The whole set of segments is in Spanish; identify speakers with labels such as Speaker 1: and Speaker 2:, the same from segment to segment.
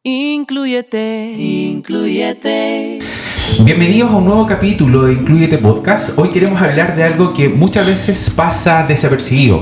Speaker 1: Inclúyete, inclúyete.
Speaker 2: Bienvenidos a un nuevo capítulo de Inclúyete Podcast. Hoy queremos hablar de algo que muchas veces pasa desapercibido.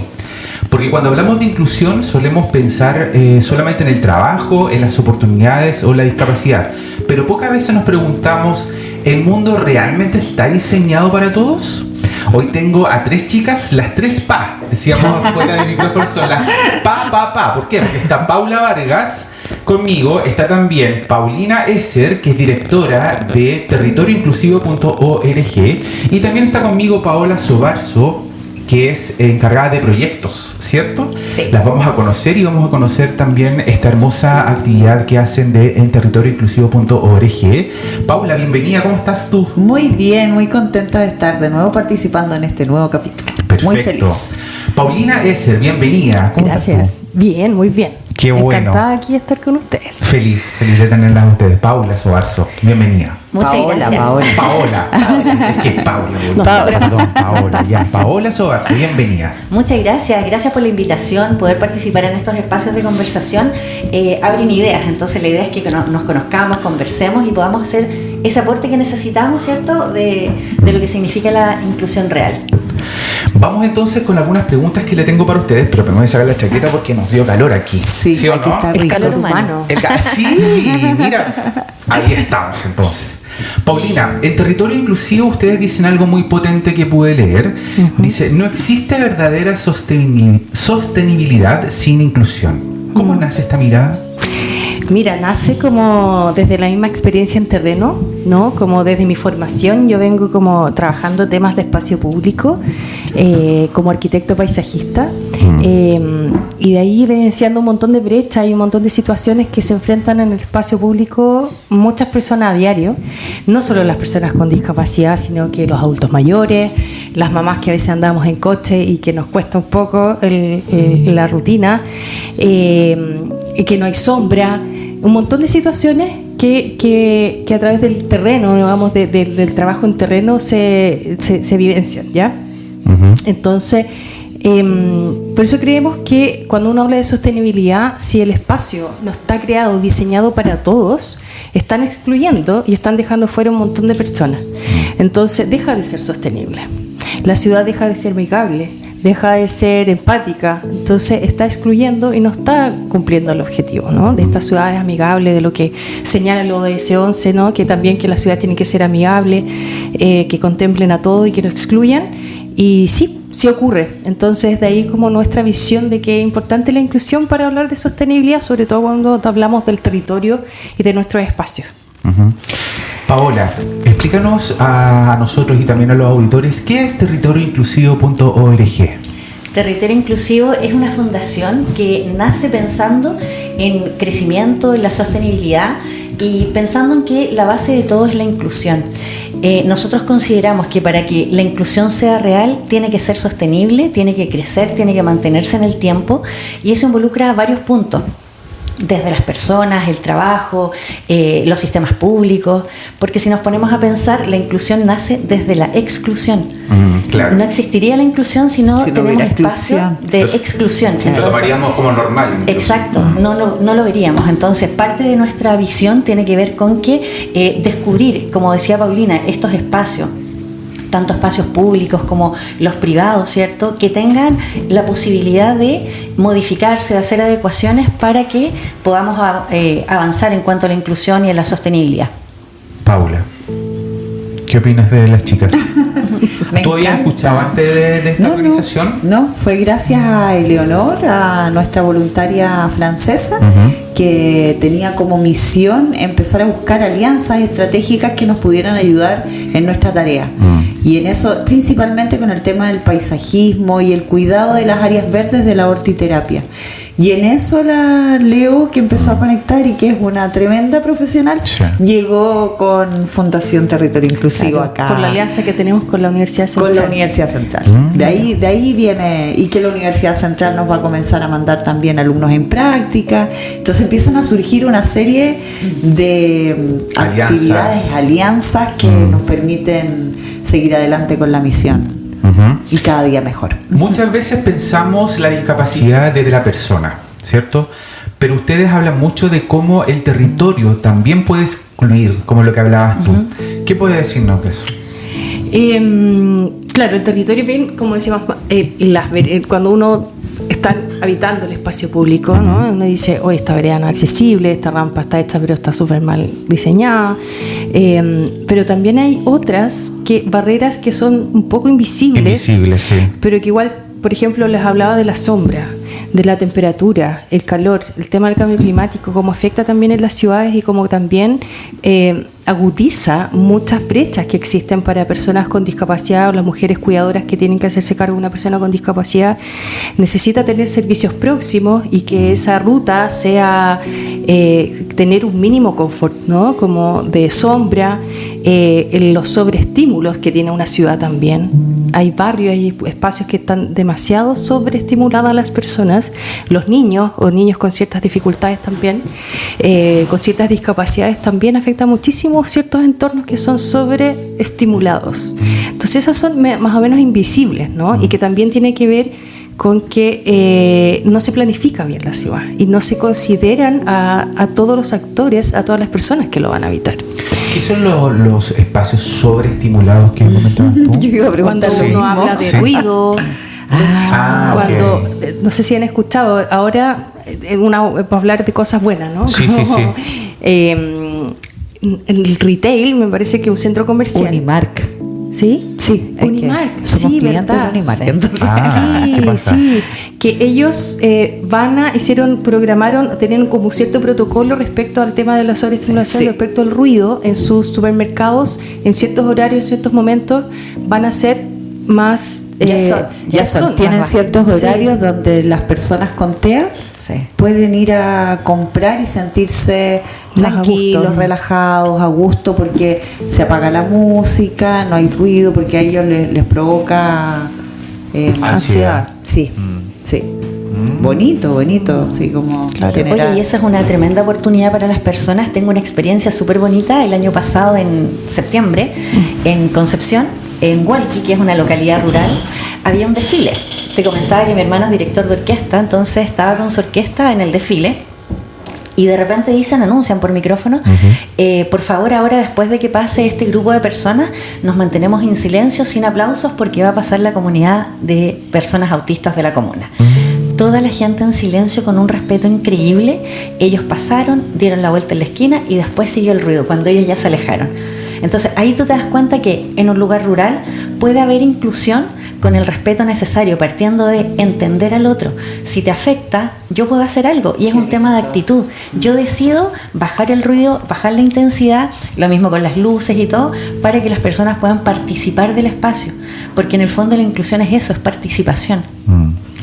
Speaker 2: Porque cuando hablamos de inclusión solemos pensar solamente en el trabajo, en las oportunidades o la discapacidad. Pero pocas veces nos preguntamos, ¿el mundo realmente está diseñado para todos? Hoy tengo a tres chicas, las tres pa, decíamos afuera del micrófono, son las pa. ¿Por qué? Porque está Paula Vargas conmigo, está también Paulina Esser, que es directora de territorioinclusivo.org, y también está conmigo Paola Sobarzo, que es encargada de proyectos, ¿cierto?
Speaker 3: Sí.
Speaker 2: Las vamos a conocer y vamos a conocer también esta hermosa actividad que hacen en territorioinclusivo.org. Paula, bienvenida, ¿cómo estás tú?
Speaker 3: Muy bien, muy contenta de estar de nuevo participando en este nuevo capítulo.
Speaker 2: Perfecto.
Speaker 3: Muy feliz.
Speaker 2: Paulina Esser, bienvenida. ¿Cómo
Speaker 4: Gracias.
Speaker 2: estás tú?
Speaker 4: Bien, muy bien.
Speaker 2: Qué bueno.
Speaker 4: Encantada aquí de estar con ustedes.
Speaker 2: Feliz de tenerlas a ustedes. Paula Sobarzo, bienvenida.
Speaker 3: Muchas gracias.
Speaker 2: Paola. Es que Paula. Perdón, Paola. Ya, Paola Sobarzo, bienvenida.
Speaker 5: Muchas gracias. Gracias por la invitación, poder participar en estos espacios de conversación. Abren ideas, entonces la idea es que nos conozcamos, conversemos y podamos hacer ese aporte que necesitamos, ¿cierto? De lo que significa la inclusión real.
Speaker 2: Vamos entonces con algunas preguntas que le tengo para ustedes, pero me voy a sacar la chaqueta porque nos dio calor aquí.
Speaker 4: Sí,
Speaker 2: o
Speaker 4: aquí
Speaker 2: no?
Speaker 4: está
Speaker 5: El
Speaker 4: rico,
Speaker 5: calor humano.
Speaker 2: Sí, mira, ahí estamos entonces. Paulina, en Territorio Inclusivo ustedes dicen algo muy potente que pude leer. Dice, no existe verdadera sostenibilidad sin inclusión. ¿Cómo nace esta mirada?
Speaker 4: Mira, nace como desde la misma experiencia en terreno, ¿no? Como desde mi formación, yo vengo como trabajando temas de espacio público, como arquitecto paisajista, y de ahí evidenciando un montón de brechas y un montón de situaciones que se enfrentan en el espacio público muchas personas a diario, no solo las personas con discapacidad, sino que los adultos mayores, las mamás que a veces andamos en coche y que nos cuesta un poco la rutina, y que no hay sombra, un montón de situaciones que a través del terreno, digamos, del trabajo en terreno se evidencian, ¿ya? Entonces, por eso creemos que cuando uno habla de sostenibilidad, si el espacio no está creado, diseñado para todos, están excluyendo y están dejando fuera un montón de personas. Entonces, deja de ser sostenible. La ciudad deja de ser amigable, deja de ser empática, entonces está excluyendo y no está cumpliendo el objetivo, ¿no? De estas ciudades amigables, de lo que señala el ODS 11, ¿no? Que también que la ciudad tiene que ser amigable, que contemplen a todos y que no excluyan, y sí ocurre. Entonces de ahí como nuestra visión de que es importante la inclusión para hablar de sostenibilidad, sobre todo cuando hablamos del territorio y de nuestros espacios.
Speaker 2: Paola, explícanos a nosotros y también a los auditores, ¿qué es territorioinclusivo.org?
Speaker 5: Territorio Inclusivo es una fundación que nace pensando en crecimiento, en la sostenibilidad y pensando en que la base de todo es la inclusión. Nosotros consideramos que para que la inclusión sea real tiene que ser sostenible, tiene que crecer, tiene que mantenerse en el tiempo, y eso involucra varios puntos. Desde las personas, el trabajo, los sistemas públicos, porque si nos ponemos a pensar, la inclusión nace desde la exclusión.
Speaker 2: Claro.
Speaker 5: No existiría la inclusión si no tenemos
Speaker 3: hubiera
Speaker 5: espacio
Speaker 3: exclusión.
Speaker 5: de exclusión.
Speaker 2: Lo
Speaker 5: Entonces,
Speaker 2: tomaríamos como normal.
Speaker 5: exacto, no lo veríamos. Entonces, parte de nuestra visión tiene que ver con que descubrir, como decía Paulina, estos espacios, tanto espacios públicos como los privados, ¿cierto?, que tengan la posibilidad de modificarse, de hacer adecuaciones para que podamos avanzar en cuanto a la inclusión y a la sostenibilidad.
Speaker 2: Paula, ¿qué opinas de las chicas?
Speaker 3: Me
Speaker 2: ¿Tú habías
Speaker 3: encanta.
Speaker 2: escuchado antes de esta organización?
Speaker 3: No, fue gracias a Eleonor, a nuestra voluntaria francesa, que tenía como misión empezar a buscar alianzas estratégicas que nos pudieran ayudar en nuestra tarea. Y en eso, principalmente con el tema del paisajismo y el cuidado de las áreas verdes de la hortiterapia. Y en eso la Leo, que empezó a conectar y que es una tremenda profesional, llegó con Fundación Territorio Inclusivo,
Speaker 4: Claro,
Speaker 3: acá.
Speaker 4: por la alianza que tenemos con la Universidad Central.
Speaker 3: Con la Universidad Central. De ahí viene, y que la Universidad Central nos va a comenzar a mandar también alumnos en práctica. Entonces empiezan a surgir una serie de actividades, alianzas que nos permiten seguir adelante con la misión. Y cada día mejor.
Speaker 2: Muchas veces pensamos la discapacidad desde la persona, ¿cierto? pero ustedes hablan mucho de cómo el territorio también puede excluir, como lo que hablabas tú. ¿Qué puedes decirnos de eso?
Speaker 4: Claro, el territorio bien, como decíamos, cuando uno está habitando el espacio público, ¿no? Uno dice, esta vereda no es accesible, esta rampa está hecha pero está súper mal diseñada, pero también hay otras barreras que son un poco invisibles,
Speaker 2: Sí.
Speaker 4: pero que igual, por ejemplo, les hablaba de la sombra, de la temperatura, el calor, el tema del cambio climático, cómo afecta también en las ciudades y cómo también agudiza muchas brechas que existen para personas con discapacidad o las mujeres cuidadoras que tienen que hacerse cargo de una persona con discapacidad. Necesita tener servicios próximos y que esa ruta sea tener un mínimo confort, ¿no? Como de sombra, los sobreestímulos que tiene una ciudad también. Hay barrios, hay espacios que están demasiado sobreestimuladas a las personas, los niños o niños con ciertas dificultades también, con ciertas discapacidades también afecta muchísimo ciertos entornos que son sobreestimulados. Entonces esas son más o menos invisibles, ¿no? Y que también tiene que ver con que no se planifica bien la ciudad y no se consideran a todos los actores, a todas las personas que lo van a habitar.
Speaker 2: ¿Qué son los espacios sobreestimulados que comentabas tú?
Speaker 3: Yo iba a preguntar
Speaker 4: Cuando uno habla de ruido, cuando,
Speaker 2: okay.
Speaker 4: no sé si han escuchado, ahora para hablar de cosas buenas, ¿no?
Speaker 2: Sí.
Speaker 4: El retail, me parece que un centro comercial.
Speaker 3: Unimark.
Speaker 4: ¿Sí?
Speaker 3: Sí,
Speaker 4: Unimark,
Speaker 3: somos
Speaker 4: sí,
Speaker 3: clientes
Speaker 4: ¿verdad?
Speaker 3: de Unimark, entonces.
Speaker 2: ¿qué pasa?
Speaker 4: Sí, que ellos tenían como un cierto protocolo respecto al tema de la sobreestimulación,
Speaker 3: Sí.
Speaker 4: respecto al ruido en sus supermercados, en ciertos horarios, en ciertos momentos, van a ser más...
Speaker 3: Ya son. Tienen
Speaker 4: más
Speaker 3: ciertos
Speaker 4: bajos.
Speaker 3: horarios
Speaker 4: Sí.
Speaker 3: donde las personas con TEA
Speaker 5: Sí.
Speaker 3: pueden ir a comprar y sentirse
Speaker 4: Más a
Speaker 3: tranquilos,
Speaker 4: gusto.
Speaker 3: relajados, a gusto, porque se apaga la música, no hay ruido, porque a ellos les provoca
Speaker 2: Ansiedad.
Speaker 3: Sí, sí. Bonito, sí, como generar-
Speaker 5: Oye, y esa es una tremenda oportunidad para las personas. Tengo una experiencia súper bonita el año pasado, en septiembre, en Concepción, en Hualqui, que es una localidad rural, había un desfile. Te comentaba que mi hermano es director de orquesta, entonces estaba con su orquesta en el desfile. Y de repente anuncian por micrófono, por favor, ahora después de que pase este grupo de personas, nos mantenemos en silencio, sin aplausos, porque va a pasar la comunidad de personas autistas de la comuna. Toda la gente en silencio, con un respeto increíble. Ellos pasaron, dieron la vuelta en la esquina y después siguió el ruido, cuando ellos ya se alejaron. Entonces ahí tú te das cuenta que en un lugar rural puede haber inclusión con el respeto necesario, partiendo de entender al otro. Si te afecta, yo puedo hacer algo, y es un tema de actitud. Yo decido bajar el ruido, bajar la intensidad, lo mismo con las luces y todo, para que las personas puedan participar del espacio, porque en el fondo la inclusión es eso, es participación.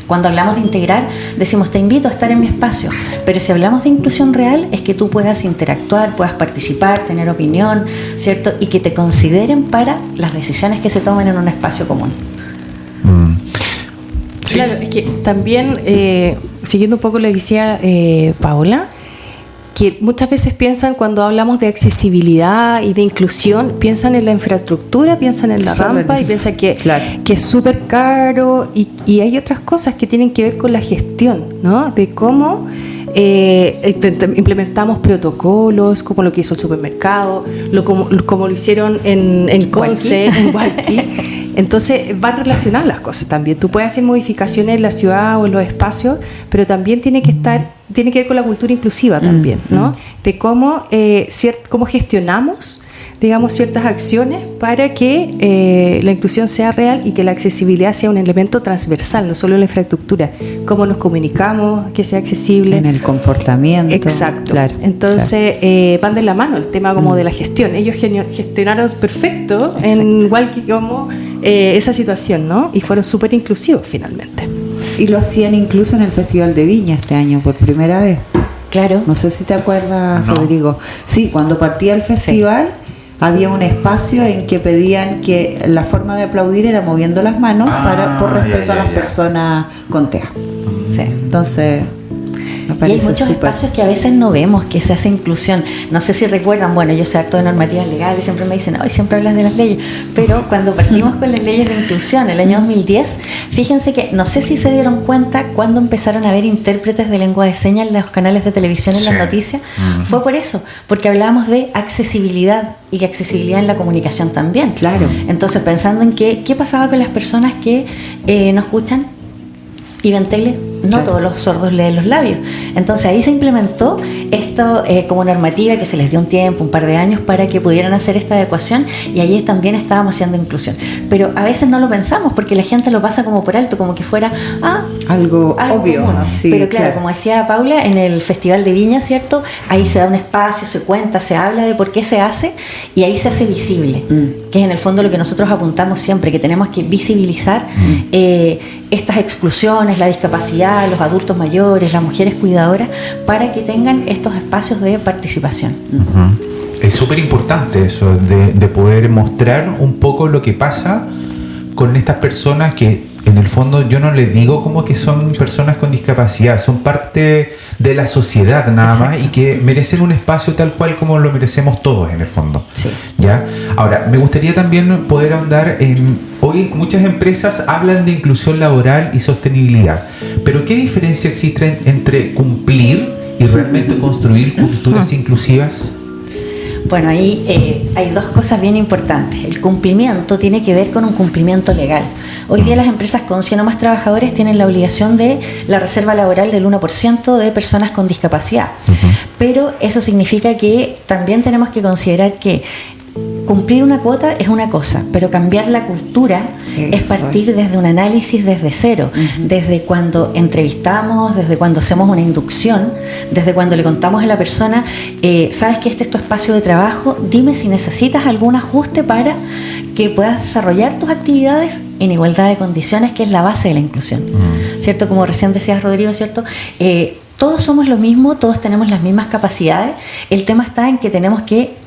Speaker 5: Cuando hablamos de integrar, decimos te invito a estar en mi espacio, pero si hablamos de inclusión real, es que tú puedas interactuar, puedas participar, tener opinión, ¿cierto? Y que te consideren para las decisiones que se tomen en un espacio común.
Speaker 2: Sí.
Speaker 4: Claro, es que también, siguiendo un poco lo que decía Paola, que muchas veces piensan, cuando hablamos de accesibilidad y de inclusión, piensan en la infraestructura, piensan en la rampa y piensan que es súper caro, y hay otras cosas que tienen que ver con la gestión, ¿no? De cómo implementamos protocolos, como lo que hizo el supermercado, como lo hicieron en Conce, en Hualqui. Entonces van relacionadas las cosas también. Tú puedes hacer modificaciones en la ciudad o en los espacios, pero también tiene que ver con la cultura inclusiva también, ¿no? De cómo gestionamos, digamos, ciertas acciones para que la inclusión sea real y que la accesibilidad sea un elemento transversal, no solo en la infraestructura. Cómo nos comunicamos, que sea accesible.
Speaker 3: en el comportamiento.
Speaker 4: Exacto.
Speaker 3: Claro,
Speaker 4: entonces van de la mano el tema como de la gestión. Ellos gestionaron perfecto en Hualqui como esa situación, ¿no? Y fueron súper inclusivos finalmente.
Speaker 3: Y lo hacían incluso en el Festival de Viña este año, por primera vez.
Speaker 5: Claro.
Speaker 3: No sé si te acuerdas,
Speaker 2: No.
Speaker 3: Rodrigo. Sí, cuando partía el festival, había un espacio en que pedían que la forma de aplaudir era moviendo las manos por respeto a las personas con TEA.
Speaker 5: Sí.
Speaker 3: Entonces, Me
Speaker 5: Y hay
Speaker 3: parece
Speaker 5: muchos
Speaker 3: súper.
Speaker 5: espacios que a veces no vemos que se hace inclusión. No sé si recuerdan, bueno, yo sé harto de normativas legales, siempre me dicen, ay, siempre hablas de las leyes, pero cuando partimos con las leyes de inclusión, el año 2010, fíjense que no sé si se dieron cuenta cuando empezaron a haber intérpretes de lengua de señas en los canales de televisión, en las noticias, fue por eso, porque hablábamos de accesibilidad y que accesibilidad en la comunicación también.
Speaker 3: Claro.
Speaker 5: Entonces, pensando en qué pasaba con las personas que no escuchan y ven tele, no
Speaker 3: Claro.
Speaker 5: todos los sordos leen los labios. Entonces ahí se implementó esto como normativa que se les dio un tiempo, un par de años para que pudieran hacer esta adecuación, y allí también estábamos haciendo inclusión. Pero a veces no lo pensamos porque la gente lo pasa como por alto, como que fuera
Speaker 3: Algo obvio,
Speaker 5: común.
Speaker 3: sí,
Speaker 5: Pero claro,
Speaker 3: claro.
Speaker 5: como decía Paula, en el Festival de Viña, ¿cierto? Ahí se da un espacio, se cuenta, se habla de por qué se hace y ahí se hace visible, que es en el fondo lo que nosotros apuntamos siempre, que tenemos que visibilizar estas exclusiones, la discapacidad, los adultos mayores, las mujeres cuidadoras, para que tengan estos espacios de participación.
Speaker 2: Es súper importante eso, de poder mostrar un poco lo que pasa con estas personas que en el fondo yo no les digo como que son personas con discapacidad, son parte de la sociedad nada más, y que merecen un espacio tal cual como lo merecemos todos en el fondo.
Speaker 5: Sí.
Speaker 2: ¿Ya? Ahora, me gustaría también poder ahondar en... Hoy muchas empresas hablan de inclusión laboral y sostenibilidad, pero ¿qué diferencia existe entre cumplir y realmente construir culturas inclusivas?
Speaker 5: Bueno, ahí hay dos cosas bien importantes. El cumplimiento tiene que ver con un cumplimiento legal. Hoy día las empresas con 100 o más trabajadores tienen la obligación de la reserva laboral del 1% de personas con discapacidad. Pero eso significa que también tenemos que considerar que cumplir una cuota es una cosa, pero cambiar la cultura es partir desde un análisis desde cero, desde cuando entrevistamos, desde cuando hacemos una inducción, desde cuando le contamos a la persona, sabes que este es tu espacio de trabajo, dime si necesitas algún ajuste para que puedas desarrollar tus actividades en igualdad de condiciones, que es la base de la inclusión, ¿cierto? Como recién decías, Rodrigo, ¿cierto? Todos somos lo mismo, todos tenemos las mismas capacidades, el tema está en que tenemos que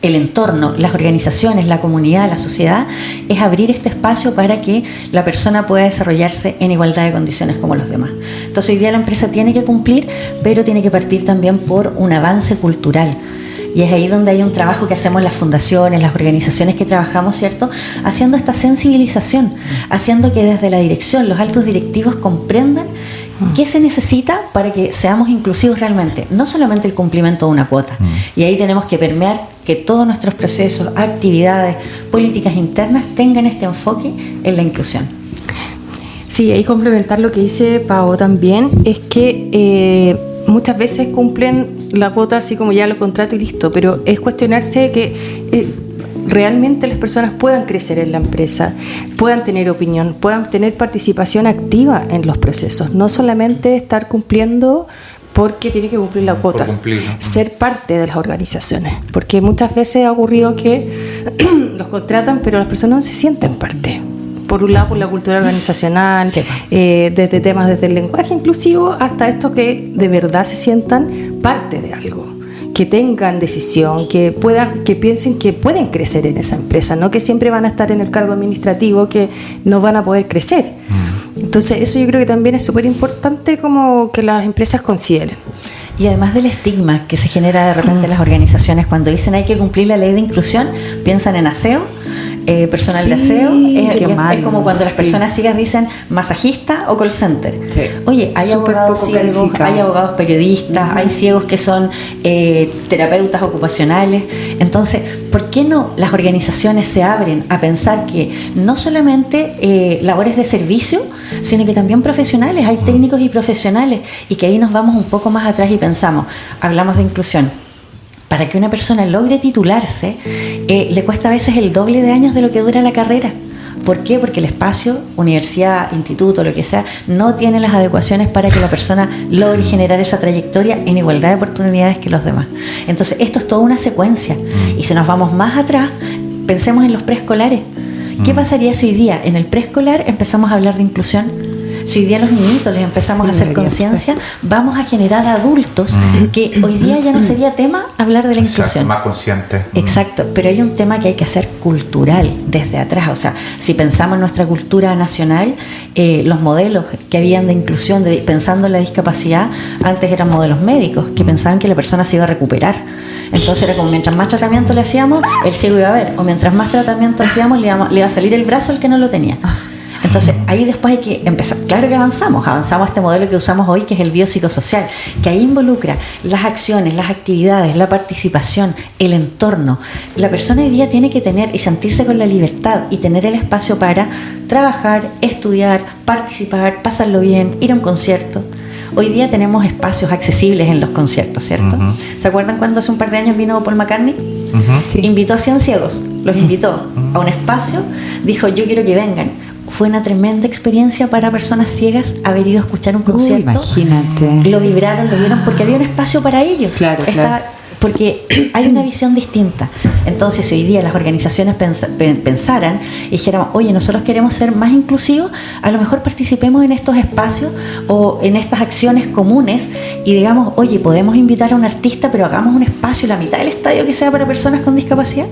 Speaker 5: el entorno, las organizaciones, la comunidad, la sociedad, es abrir este espacio para que la persona pueda desarrollarse en igualdad de condiciones como los demás. Entonces hoy día la empresa tiene que cumplir, pero tiene que partir también por un avance cultural. Y es ahí donde hay un trabajo que hacemos las fundaciones, las organizaciones que trabajamos, ¿cierto? Haciendo esta sensibilización, haciendo que desde la dirección, los altos directivos comprendan qué se necesita para que seamos inclusivos realmente, no solamente el cumplimiento de una cuota. Y ahí tenemos que permear que todos nuestros procesos, actividades, políticas internas tengan este enfoque en la inclusión.
Speaker 4: Sí, ahí complementar lo que dice Pau también, es que muchas veces cumplen la cuota así como ya lo contrato y listo, pero es cuestionarse que realmente las personas puedan crecer en la empresa, puedan tener opinión, puedan tener participación activa en los procesos, no solamente estar cumpliendo porque tiene que cumplir la cuota,
Speaker 2: cumplir, ¿no?
Speaker 4: ser parte de las organizaciones, porque muchas veces ha ocurrido que los contratan pero las personas no se sienten parte. Por un lado, por la cultura organizacional,
Speaker 5: Sí.
Speaker 4: desde temas desde el lenguaje inclusivo hasta estos que de verdad se sientan parte de algo, que tengan decisión, que piensen que pueden crecer en esa empresa, no que siempre van a estar en el cargo administrativo, que no van a poder crecer. Entonces eso yo creo que también es súper importante como que las empresas consideren.
Speaker 5: Y además del estigma que se genera de repente en las organizaciones cuando dicen hay que cumplir la ley de inclusión, piensan en aseo, personal de
Speaker 3: Sí,
Speaker 5: aseo,
Speaker 3: qué
Speaker 5: es
Speaker 3: mal,
Speaker 5: como cuando las
Speaker 3: sí.
Speaker 5: personas ciegas dicen masajista o call center.
Speaker 3: Sí.
Speaker 5: Oye, hay
Speaker 3: Súper
Speaker 5: abogados
Speaker 3: poco
Speaker 5: ciegos,
Speaker 3: calificado.
Speaker 5: hay abogados periodistas, hay ciegos que son terapeutas ocupacionales. Entonces, ¿por qué no las organizaciones se abren a pensar que no solamente labores de servicio, sino que también profesionales, hay técnicos y profesionales, y que ahí nos vamos un poco más atrás y pensamos, hablamos de inclusión. Para que una persona logre titularse, le cuesta a veces el doble de años de lo que dura la carrera. ¿Por qué? Porque el espacio, universidad, instituto, lo que sea, no tiene las adecuaciones para que la persona logre generar esa trayectoria en igualdad de oportunidades que los demás. Entonces, esto es toda una secuencia. Y si nos vamos más atrás, pensemos en los preescolares. ¿Qué pasaría si hoy día en el preescolar empezamos a hablar de inclusión? Si hoy día los niñitos les empezamos a hacer conciencia, vamos a generar adultos que hoy día ya no sería tema hablar de la inclusión.
Speaker 2: Más conscientes.
Speaker 5: Exacto, pero hay un tema que hay que hacer cultural desde atrás. O sea, si pensamos en nuestra cultura nacional, los modelos que habían de inclusión, pensando en la discapacidad, antes eran modelos médicos que pensaban que la persona se iba a recuperar. Entonces era como mientras más tratamiento le hacíamos, el ciego iba a ver, o mientras más tratamiento hacíamos, le iba a salir el brazo al que no lo tenía. Entonces ahí después hay que empezar. Claro que avanzamos a este modelo que usamos hoy, que es el biopsicosocial, que ahí involucra las acciones, las actividades, la participación, el entorno. La persona hoy día tiene que tener y sentirse con la libertad y tener el espacio para trabajar, estudiar, participar, pasarlo bien, ir a un concierto. Hoy día tenemos espacios accesibles en los conciertos, ¿cierto? ¿Se acuerdan cuando hace un par de años vino Paul McCartney?
Speaker 3: Sí.
Speaker 5: Invitó a 100 ciegos, los invitó a un espacio, dijo yo quiero que vengan. Fue una tremenda experiencia para personas ciegas haber ido a escuchar un concierto.
Speaker 3: Imagínate.
Speaker 5: Lo vibraron, lo vieron, porque había un espacio para ellos.
Speaker 3: Claro.
Speaker 5: Porque hay una visión distinta. Entonces, si hoy día las organizaciones pensaran y dijeran, oye, nosotros queremos ser más inclusivos, a lo mejor participemos en estos espacios o en estas acciones comunes y digamos, oye, podemos invitar a un artista, pero hagamos un espacio, la mitad del estadio que sea para personas con discapacidad.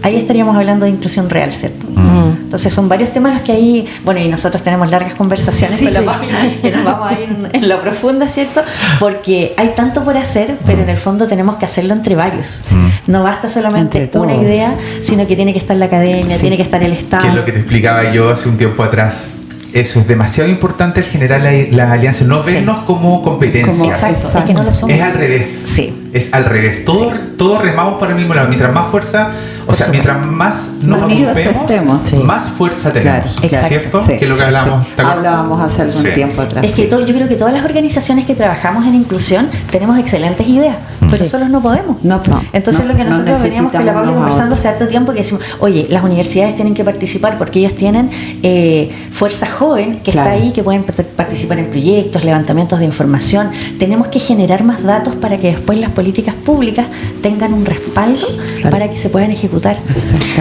Speaker 5: Ahí estaríamos hablando de inclusión real, ¿cierto? Entonces son varios temas los que ahí, bueno, y nosotros tenemos largas conversaciones con la Pafi, que nos vamos a ir en lo profunda, ¿cierto? Porque hay tanto por hacer, pero en el fondo tenemos que hacerlo entre varios. No basta solamente una idea, sino que tiene que estar la academia, tiene que estar el Estado.
Speaker 2: Que es lo que te explicaba yo hace un tiempo atrás. Eso es demasiado importante, el generar las alianzas, no vernos como competencia.
Speaker 5: Exacto, es que no lo somos.
Speaker 2: Es al revés.
Speaker 5: Sí.
Speaker 2: Es al revés. Todos remamos para el mismo lado. Mientras más fuerza, mientras más nos agrupemos, más fuerza tenemos.
Speaker 5: Claro.
Speaker 2: ¿Cierto?
Speaker 5: Sí,
Speaker 2: que es lo que
Speaker 3: hablábamos hace algún tiempo atrás.
Speaker 5: Es que yo creo que todas las organizaciones que trabajamos en inclusión tenemos excelentes ideas, pero solos no podemos. Entonces lo que nosotros veníamos con la Paula conversando hace harto tiempo, que decimos, oye, las universidades tienen que participar porque ellos tienen fuerza joven que está ahí, que pueden participar en proyectos, levantamientos de información. Tenemos que generar más datos para que después las políticas públicas tengan un respaldo para que se puedan ejecutar.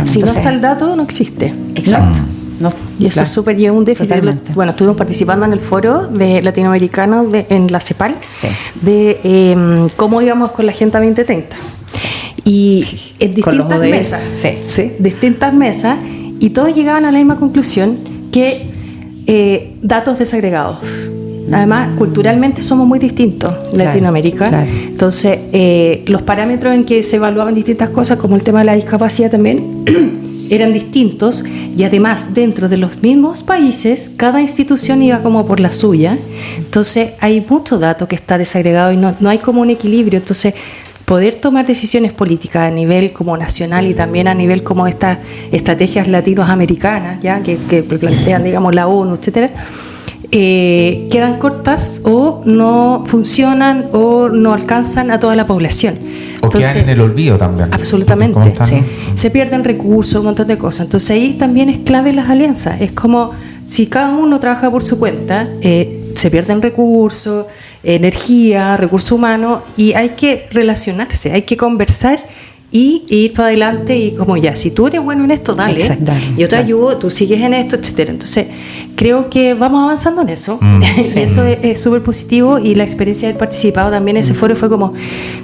Speaker 4: Si no está el dato, no existe.
Speaker 5: Exacto.
Speaker 4: Y eso es súper, y es un déficit. Bueno, estuvimos participando en el foro de latinoamericano en la CEPAL de cómo íbamos con la Agenda 2030. Y en distintas mesas, distintas mesas, y todos llegaban a la misma conclusión, que datos desagregados. Además, culturalmente somos muy distintos en Latinoamérica. Entonces, los parámetros en que se evaluaban distintas cosas, como el tema de la discapacidad también, eran distintos, y además dentro de los mismos países cada institución iba como por la suya. Entonces hay mucho dato que está desagregado y no hay como un equilibrio. Entonces poder tomar decisiones políticas a nivel como nacional y también a nivel como estas estrategias latinoamericanas, ¿ya? que plantean, digamos, la ONU, etcétera, quedan cortas o no funcionan o no alcanzan a toda la población.
Speaker 2: Entonces, quedan en el olvido también.
Speaker 4: Absolutamente, se pierden recursos, un montón de cosas. Entonces ahí también es clave las alianzas. Es como si cada uno trabaja por su cuenta, se pierden recursos, energía, recursos humanos, y hay que relacionarse, hay que conversar y ir para adelante, y como ya, si tú eres bueno en esto, dale, yo te ayudo, tú sigues en esto, etcétera. Entonces creo que vamos avanzando en eso. Y eso es súper positivo, y la experiencia de haber participado también en ese foro fue como,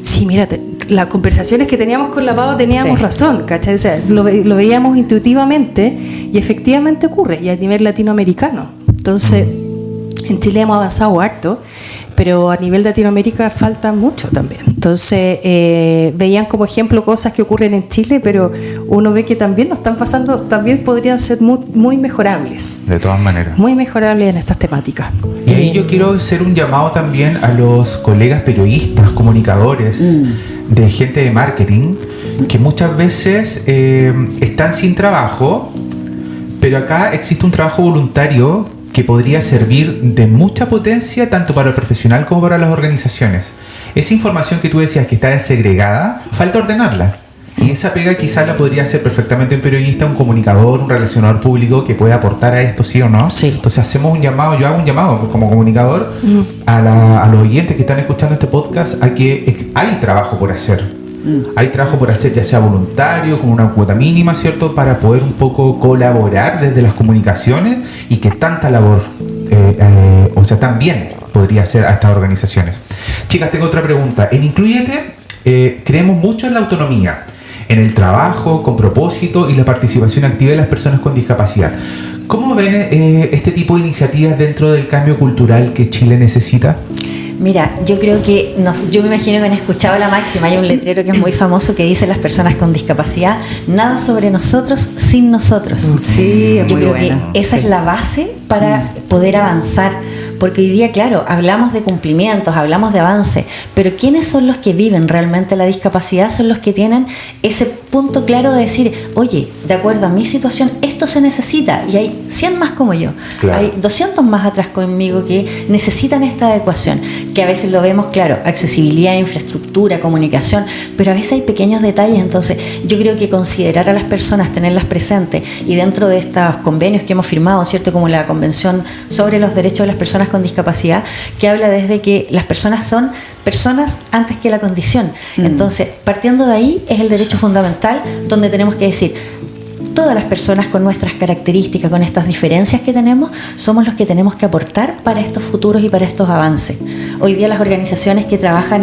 Speaker 4: sí, mira, las conversaciones que teníamos con la Pau teníamos razón, ¿cachai? O sea, lo veíamos intuitivamente y efectivamente ocurre, y a nivel latinoamericano. Entonces en Chile hemos avanzado harto, pero a nivel de Latinoamérica falta mucho también. Entonces veían como ejemplo cosas que ocurren en Chile, pero uno ve que también nos están pasando, también podrían ser muy mejorables.
Speaker 2: De todas maneras.
Speaker 4: Muy mejorables en estas temáticas.
Speaker 2: Y ahí yo quiero hacer un llamado también a los colegas periodistas, comunicadores, de gente de marketing, que muchas veces están sin trabajo, pero acá existe un trabajo voluntario que podría servir de mucha potencia tanto para el profesional como para las organizaciones. Esa información que tú decías que está desagregada, falta ordenarla. Y esa pega quizás la podría hacer perfectamente un periodista, un comunicador, un relacionador público que pueda aportar a esto, ¿sí o no? Sí. Entonces hacemos un llamado, yo hago un llamado como comunicador a los oyentes que están escuchando este podcast a que hay trabajo por hacer. Hay trabajo por hacer, ya sea voluntario, con una cuota mínima, ¿cierto? Para poder un poco colaborar desde las comunicaciones, y que tanta labor también podría ser a estas organizaciones. Chicas, tengo otra pregunta. En Incluyete creemos mucho en la autonomía, en el trabajo con propósito y la participación activa de las personas con discapacidad. ¿Cómo ven este tipo de iniciativas dentro del cambio cultural que Chile necesita?
Speaker 5: Mira, yo creo que, yo me imagino que han escuchado la máxima, hay un letrero que es muy famoso que dice las personas con discapacidad, nada sobre nosotros sin nosotros.
Speaker 3: Sí, es
Speaker 5: yo
Speaker 3: muy
Speaker 5: creo
Speaker 3: bueno.
Speaker 5: que esa es la base para poder avanzar, porque hoy día, claro, hablamos de cumplimientos, hablamos de avance, pero ¿quiénes son los que viven realmente la discapacidad? Son los que tienen ese punto claro de decir, oye, de acuerdo a mi situación, esto se necesita, y hay 100 más como yo,
Speaker 2: claro.
Speaker 5: Hay 200 más atrás conmigo que necesitan esta adecuación, que a veces lo vemos, claro, accesibilidad, infraestructura, comunicación, pero a veces hay pequeños detalles. Entonces yo creo que considerar a las personas, tenerlas presentes, y dentro de estos convenios que hemos firmado, ¿cierto?, como la Convención sobre los Derechos de las Personas con Discapacidad, que habla desde que las personas son personas antes que la condición. Entonces, partiendo de ahí, es el derecho fundamental donde tenemos que decir, todas las personas con nuestras características, con estas diferencias que tenemos, somos los que tenemos que aportar para estos futuros y para estos avances. Hoy día las organizaciones que trabajan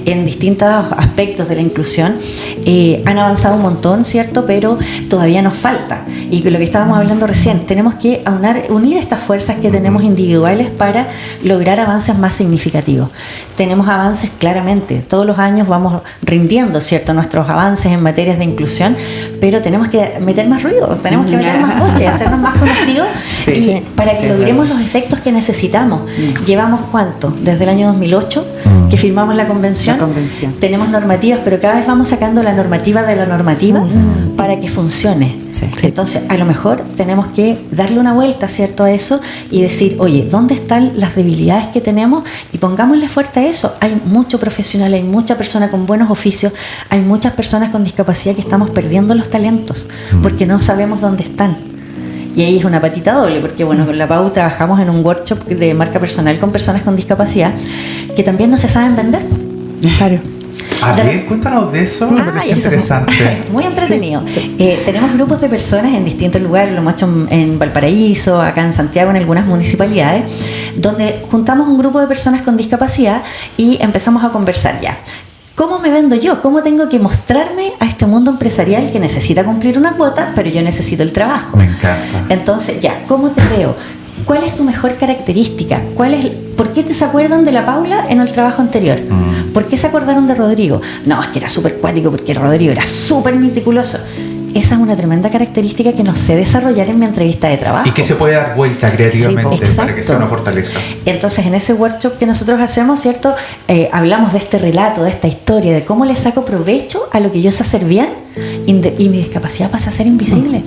Speaker 5: en distintos aspectos de la inclusión han avanzado un montón, ¿cierto? Pero todavía nos falta. Y lo que estábamos hablando recién, tenemos que unir estas fuerzas que tenemos individuales para lograr avances más significativos. Tenemos avances claramente, todos los años vamos rindiendo, ¿cierto?, nuestros avances en materias de inclusión, pero tenemos que meter más ruido, tenemos que meter más voces, hacernos más conocidos para que logremos los efectos que necesitamos. ¿Llevamos cuánto? Desde el año 2008 que firmamos la convención. Tenemos normativas, pero cada vez vamos sacando la normativa de la normativa para que funcione. Entonces, a lo mejor tenemos que darle una vuelta, ¿cierto?, a eso y decir, oye, ¿dónde están las debilidades que tenemos? Y pongámosle fuerte a eso. Hay mucho profesional, hay mucha persona con buenos oficios, hay muchas personas con discapacidad que estamos perdiendo los talentos porque no sabemos dónde están. Y ahí es una patita doble, porque bueno, con la PAU trabajamos en un workshop de marca personal con personas con discapacidad que también no se saben vender.
Speaker 4: Claro.
Speaker 2: A ver, cuéntanos de eso, me parece interesante.
Speaker 5: Muy entretenido. Tenemos grupos de personas en distintos lugares, lo hemos hecho en Valparaíso, acá en Santiago, en algunas municipalidades, donde juntamos un grupo de personas con discapacidad y empezamos a conversar ya. ¿Cómo me vendo yo? ¿Cómo tengo que mostrarme a este mundo empresarial que necesita cumplir una cuota, pero yo necesito el trabajo?
Speaker 2: Me encanta.
Speaker 5: Entonces, ya, ¿cómo te veo? ¿Cuál es tu mejor característica? ¿Por qué se acuerdan de la Paula en el trabajo anterior? ¿Por qué se acordaron de Rodrigo? No, es que era súper cuático porque Rodrigo era súper meticuloso. Esa es una tremenda característica que no sé desarrollar en mi entrevista de trabajo.
Speaker 2: Y que se puede dar vuelta creativamente para que sea una fortaleza.
Speaker 5: Entonces, en ese workshop que nosotros hacemos, ¿cierto? Hablamos de este relato, de esta historia, de cómo le saco provecho a lo que yo sé hacer bien y mi discapacidad pasa a ser invisible.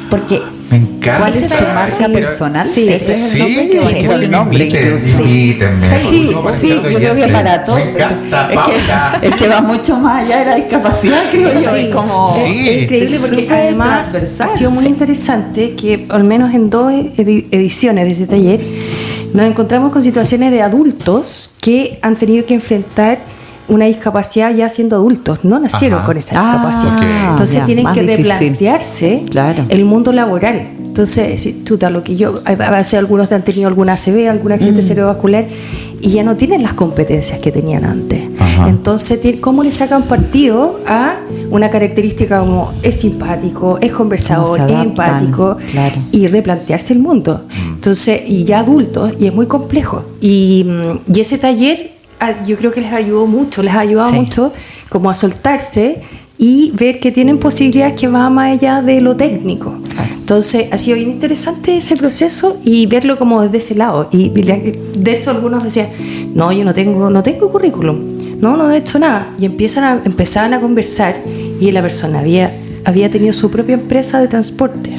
Speaker 5: Porque
Speaker 2: me encanta.
Speaker 3: ¿Cuál es tu marca personal?
Speaker 2: Sí,
Speaker 3: qué bonito el nombre.
Speaker 2: Invítenme.
Speaker 3: Sí, yo creo que para todo.
Speaker 2: Me encanta, Paula.
Speaker 3: Es que va mucho más allá de la discapacidad, creo yo. Es como
Speaker 4: es increíble porque además ha sido muy interesante que al menos en 2 ediciones de ese taller nos encontramos con situaciones de adultos que han tenido que enfrentar una discapacidad ya siendo adultos, no nacieron con esta discapacidad. Entonces
Speaker 3: ya,
Speaker 4: tienen que replantearse el mundo laboral. Entonces, lo que yo, a veces algunos han tenido alguna ACV, algún accidente cerebrovascular y ya no tienen las competencias que tenían antes. Entonces, ¿cómo le sacan partido a una característica como es simpático, es conversador, es empático y replantearse el mundo? Entonces, y ya adultos, y es muy complejo. Y ese taller yo creo que les ayudó mucho, les ha ayudado mucho como a soltarse y ver que tienen posibilidades que van más allá de lo técnico. Entonces ha sido bien interesante ese proceso y verlo como desde ese lado. Y de hecho algunos decían, no, yo no tengo currículum, no he hecho nada. Y empezaban a conversar y la persona había tenido su propia empresa de transporte.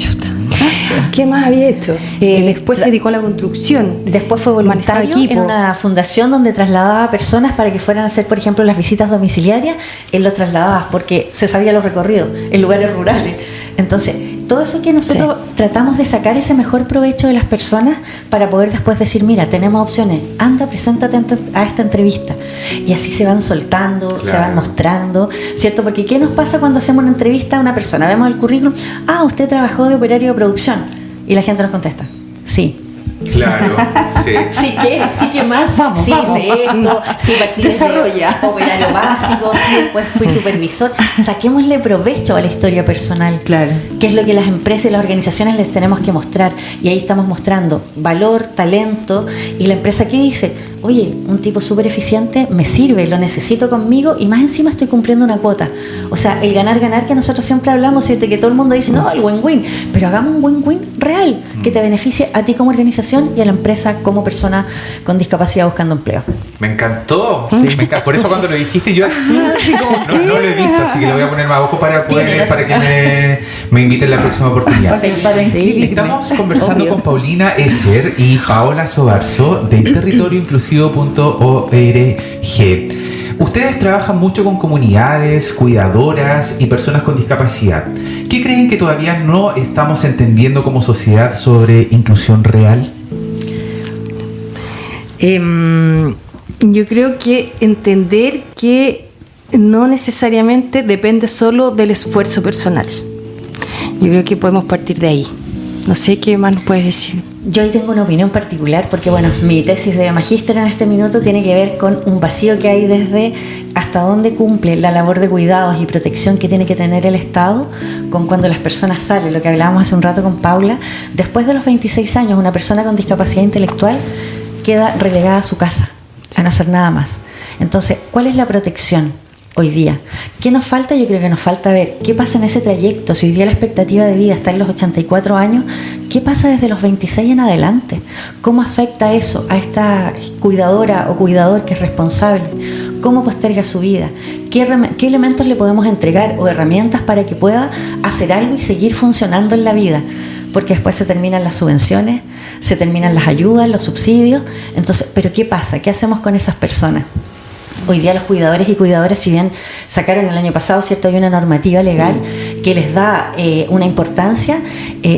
Speaker 4: ¿Qué más había hecho? Después se dedicó a la construcción.
Speaker 5: Después fue voluntario en una fundación donde trasladaba personas para que fueran a hacer, por ejemplo, las visitas domiciliarias. Él los trasladaba porque se sabía los recorridos en lugares rurales. Entonces, todo eso que nosotros tratamos de sacar ese mejor provecho de las personas para poder después decir, mira, tenemos opciones, anda, preséntate a esta entrevista. Y así se van soltando, se van mostrando, ¿cierto? Porque ¿qué nos pasa cuando hacemos una entrevista a una persona? Vemos el currículum, usted trabajó de operario de producción. Y la gente nos contesta, sí.
Speaker 2: Claro, sí.
Speaker 5: Sí que más.
Speaker 3: Vamos,
Speaker 5: sí,
Speaker 3: vamos.
Speaker 5: hice esto, sí, partí desde
Speaker 3: Desarrolla.
Speaker 5: operario básico, sí, después fui supervisor. Saquémosle provecho a la historia personal.
Speaker 3: Claro.
Speaker 5: Que es lo que las empresas y las organizaciones les tenemos que mostrar. Y ahí estamos mostrando valor, talento. Y la empresa que dice, oye, un tipo súper eficiente me sirve, lo necesito conmigo y más encima estoy cumpliendo una cuota. O sea, el ganar-ganar que nosotros siempre hablamos, ¿cierto? Que todo el mundo dice, no, el win-win. Pero hagamos un win-win real, que te beneficie a ti como organización y a la empresa como persona con discapacidad buscando empleo.
Speaker 2: Me encantó. Sí, me encantó. Por eso cuando lo dijiste yo no lo he visto, así que le voy a poner más ojo para que me inviten la próxima oportunidad.
Speaker 3: Para inscribirme.
Speaker 2: Estamos conversando
Speaker 3: Obvio.
Speaker 2: con Paulina Esser y Paola Sobarzo de territorioinclusivo.org. Ustedes trabajan mucho con comunidades, cuidadoras y personas con discapacidad. ¿Qué creen que todavía no estamos entendiendo como sociedad sobre inclusión real?
Speaker 4: Yo creo que entender que no necesariamente depende solo del esfuerzo personal. Yo creo que podemos partir de ahí. No sé qué más nos puedes decir.
Speaker 5: Yo ahí tengo una opinión particular porque, bueno, mi tesis de magíster en este minuto tiene que ver con un vacío que hay desde hasta dónde cumple la labor de cuidados y protección que tiene que tener el Estado con cuando las personas salen, lo que hablábamos hace un rato con Paula. Después de los 26 años, una persona con discapacidad intelectual queda relegada a su casa, a no hacer nada más. Entonces, ¿cuál es la protección hoy día? ¿Qué nos falta? Yo creo que nos falta ver qué pasa en ese trayecto. Si hoy día la expectativa de vida está en los 84 años, ¿qué pasa desde los 26 en adelante? ¿Cómo afecta eso a esta cuidadora o cuidador que es responsable? ¿Cómo posterga su vida? ¿Qué elementos le podemos entregar o herramientas para que pueda hacer algo y seguir funcionando en la vida? Porque después se terminan las subvenciones, se terminan las ayudas, los subsidios. Entonces, ¿pero qué pasa? ¿Qué hacemos con esas personas? Hoy día los cuidadores y cuidadoras, si bien sacaron el año pasado, ¿cierto? Hay una normativa legal que les da una importancia,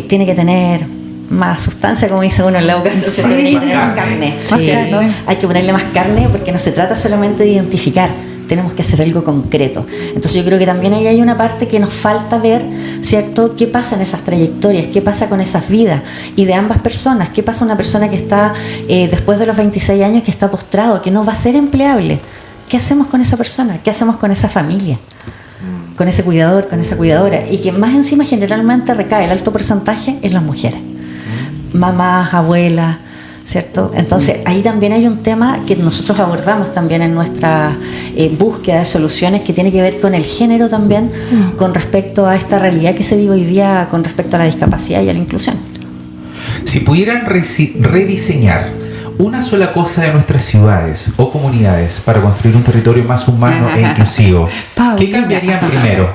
Speaker 5: tiene que tener más sustancia, como dice uno en la educación,
Speaker 3: Sí.
Speaker 5: tiene que tener más carne,
Speaker 3: Más
Speaker 5: ¿cierto?
Speaker 3: carne.
Speaker 5: Hay que ponerle más carne porque no se trata solamente de identificar, tenemos que hacer algo concreto. Entonces yo creo que también ahí hay una parte que nos falta ver, ¿cierto? ¿Qué pasa en esas trayectorias? ¿Qué pasa con esas vidas? Y de ambas personas, ¿qué pasa una persona que está después de los 26 años, que está postrado, que no va a ser empleable? ¿Qué hacemos con esa persona? ¿Qué hacemos con esa familia? Con ese cuidador, con esa cuidadora. Y que más encima generalmente recae el alto porcentaje en las mujeres. Mamás, abuelas, ¿cierto? Entonces ahí también hay un tema que nosotros abordamos también en nuestra búsqueda de soluciones, que tiene que ver con el género también, con respecto a esta realidad que se vive hoy día con respecto a la discapacidad y a la inclusión.
Speaker 2: Si pudieran rediseñar una sola cosa de nuestras ciudades o comunidades para construir un territorio más humano e inclusivo, ¿qué cambiarían primero?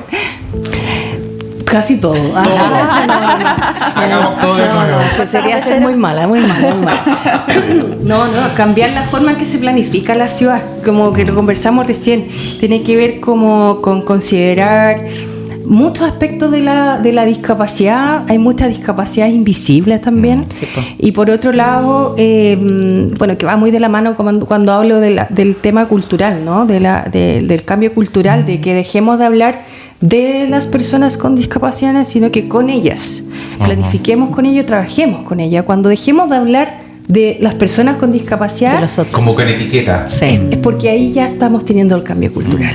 Speaker 4: Casi todo.
Speaker 2: Hagamos todo de nuevo.
Speaker 4: Eso sería ser muy mala, muy mala, muy mala. No, cambiar la forma en que se planifica la ciudad, como que lo conversamos recién, tiene que ver como con considerar muchos aspectos de la discapacidad. Hay muchas discapacidades invisibles también.
Speaker 3: Sí, po.
Speaker 4: Y por otro lado, bueno, que va muy de la mano cuando hablo del tema cultural, ¿no? Del cambio cultural, de que dejemos de hablar de las personas con discapacidad, sino que con ellas. Planifiquemos con ellas, trabajemos con ellas. Cuando dejemos de hablar de las personas con discapacidad,
Speaker 5: De los otros.
Speaker 2: Como con etiqueta.
Speaker 4: es porque ahí ya estamos teniendo el cambio cultural.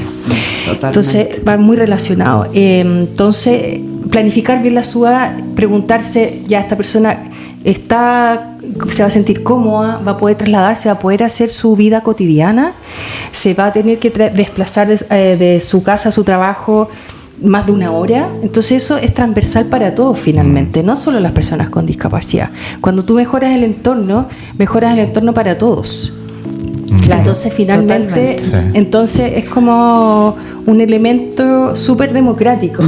Speaker 4: Entonces va muy relacionado. Entonces, planificar bien la ciudad, preguntarse, ya esta persona se va a sentir cómoda, va a poder trasladarse, va a poder hacer su vida cotidiana, se va a tener que desplazar de su casa a su trabajo más de una hora. Entonces eso es transversal para todos finalmente, no solo las personas con discapacidad. Cuando tú mejoras el entorno para todos.
Speaker 3: Claro,
Speaker 4: Entonces finalmente,
Speaker 3: totalmente.
Speaker 2: Sí.
Speaker 4: entonces es como un elemento súper democrático,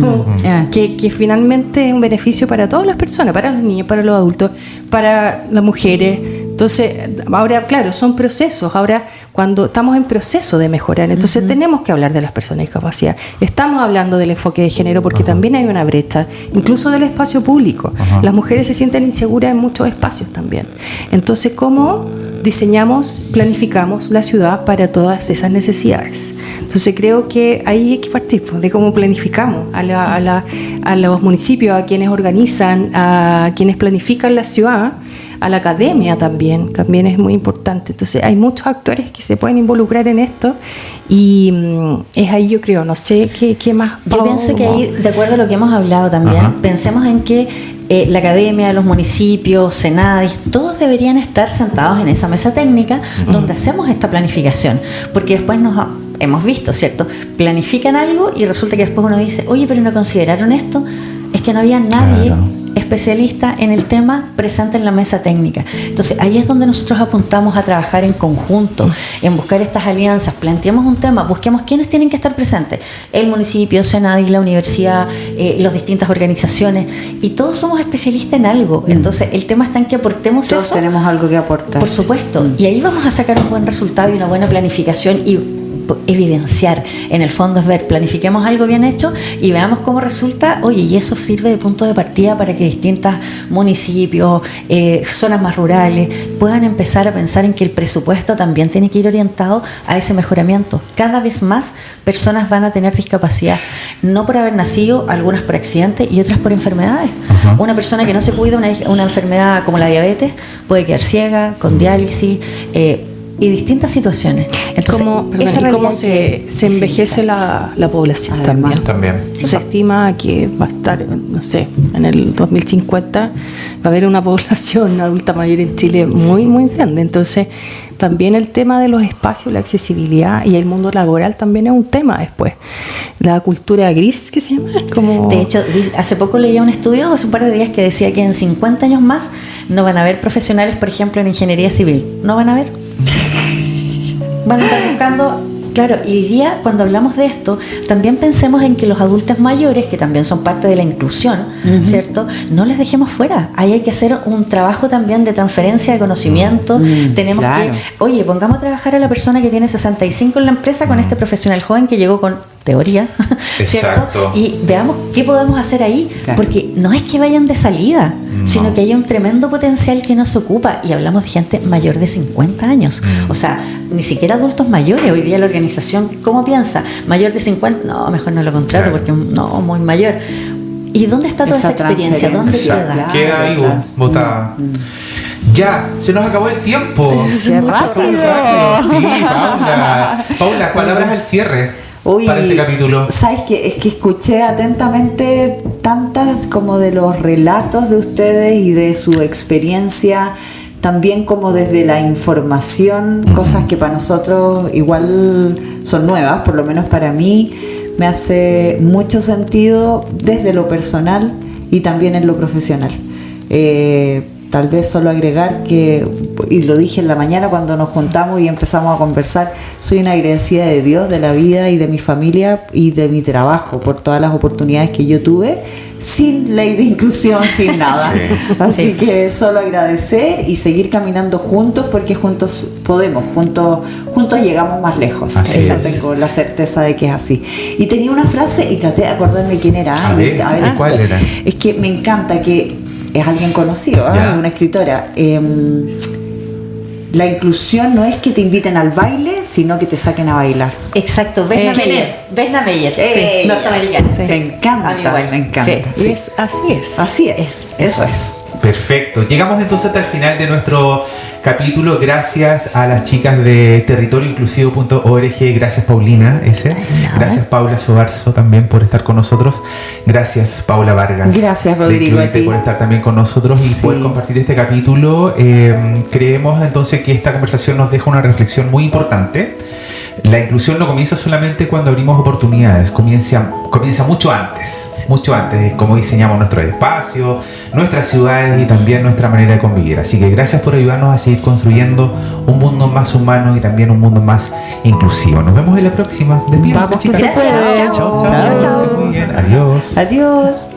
Speaker 4: que finalmente es un beneficio para todas las personas, para los niños, para los adultos, para las mujeres. Entonces, ahora, claro, son procesos. Ahora, cuando estamos en proceso de mejorar, entonces tenemos que hablar de las personas con discapacidad. Estamos hablando del enfoque de género porque también hay una brecha, incluso del espacio público. Las mujeres se sienten inseguras en muchos espacios también. Entonces, ¿cómo diseñamos, planificamos la ciudad para todas esas necesidades? Entonces, creo que ahí hay que partir de cómo planificamos a los municipios, a quienes organizan, a quienes planifican la ciudad, a la academia también es muy importante. Entonces hay muchos actores que se pueden involucrar en esto y es ahí, yo creo, no sé qué más.
Speaker 5: Yo pienso que ahí, de acuerdo a lo que hemos hablado también, pensemos en que la academia, los municipios, Senadis, todos deberían estar sentados en esa mesa técnica donde hacemos esta planificación, porque después hemos visto, ¿cierto? Planifican algo y resulta que después uno dice, oye, pero no consideraron esto, es que no había nadie especialista en el tema presente en la mesa técnica. Entonces ahí es donde nosotros apuntamos a trabajar en conjunto, en buscar estas alianzas, planteamos un tema, busquemos quiénes tienen que estar presentes, el municipio, Senadis, la universidad, las distintas organizaciones, y todos somos especialistas en algo. Entonces el tema está en que aportemos
Speaker 3: todos
Speaker 5: eso.
Speaker 3: Tenemos algo que aportar.
Speaker 5: Por supuesto, y ahí vamos a sacar un buen resultado y una buena planificación y evidenciar. En el fondo es ver, planifiquemos algo bien hecho y veamos cómo resulta. Oye, y eso sirve de punto de partida para que distintos municipios, zonas más rurales, puedan empezar a pensar en que el presupuesto también tiene que ir orientado a ese mejoramiento. Cada vez más personas van a tener discapacidad, no por haber nacido, algunas por accidente y otras por enfermedades. Una persona que no se cuida, una enfermedad como la diabetes, puede quedar ciega, con diálisis, y distintas situaciones. Entonces,
Speaker 4: cómo se envejece la población también. Se estima que va a estar, no sé, en el 2050 va a haber una población adulta mayor en Chile muy, muy grande. Entonces, también el tema de los espacios, la accesibilidad y el mundo laboral también es un tema después. La cultura gris, que se llama.
Speaker 5: De hecho, hace poco leía un estudio, hace un par de días, que decía que en 50 años más no van a haber profesionales, por ejemplo, en ingeniería civil. No van a haber. Van a estar buscando. Claro, y hoy día, cuando hablamos de esto, también pensemos en que los adultos mayores, que también son parte de la inclusión, ¿cierto? No les dejemos fuera. Ahí hay que hacer un trabajo también de transferencia de conocimiento. Tenemos que, oye, pongamos a trabajar a la persona que tiene 65 en la empresa con este profesional joven que llegó con teoría, ¿cierto? Y veamos qué podemos hacer ahí, porque no es que vayan de salida, sino que hay un tremendo potencial que no se ocupa, y hablamos de gente mayor de 50 años, o sea, ni siquiera adultos mayores. Hoy día la organización, ¿cómo piensa? Mayor de 50, no, mejor no lo contrato, porque no, muy mayor. ¿Y dónde está toda esa experiencia? ¿Dónde queda?
Speaker 2: Queda ahí botada. Ya, se nos acabó el tiempo.
Speaker 3: ¡Qué rápido!
Speaker 2: Sí, Paula, palabras al cierre. Para este capítulo.
Speaker 3: ¿Sabes qué? Es que escuché atentamente tantas como de los relatos de ustedes y de su experiencia, también como desde la información, cosas que para nosotros igual son nuevas, por lo menos para mí me hace mucho sentido desde lo personal y también en lo profesional. Tal vez solo agregar que, y lo dije en la mañana cuando nos juntamos y empezamos a conversar, soy una agradecida de Dios, de la vida y de mi familia y de mi trabajo por todas las oportunidades que yo tuve, sin ley de inclusión, sin nada. Así que solo agradecer y seguir caminando juntos, porque juntos podemos, juntos llegamos más lejos. Esa tengo la certeza de que es así. Y tenía una frase y traté de acordarme quién era.
Speaker 2: A ver, ¿cuál era?
Speaker 3: Es que me encanta que es alguien conocido, una escritora. La inclusión no es que te inviten al baile, sino que te saquen a bailar.
Speaker 5: Exacto, Vesna Meyer, norteamericana.
Speaker 3: Me encanta, me encanta.
Speaker 4: Sí. Así es.
Speaker 3: Eso es.
Speaker 2: Perfecto. Llegamos entonces hasta el final de nuestro capítulo. Gracias a las chicas de territorioinclusivo.org. Gracias, Paulina S. Gracias, Paula Sobarzo, también por estar con nosotros. Gracias, Paula Vargas.
Speaker 3: Gracias, Rodrigo, a ti
Speaker 2: por estar también con nosotros y poder compartir este capítulo. Creemos entonces que esta conversación nos deja una reflexión muy importante. La inclusión no comienza solamente cuando abrimos oportunidades, comienza mucho antes, cómo diseñamos nuestros espacios, nuestras ciudades y también nuestra manera de convivir. Así que gracias por ayudarnos a seguir construyendo un mundo más humano y también un mundo más inclusivo. Nos vemos en la próxima. Despídense, chicas.
Speaker 5: Gracias.
Speaker 2: Chao. Muy bien. Adiós.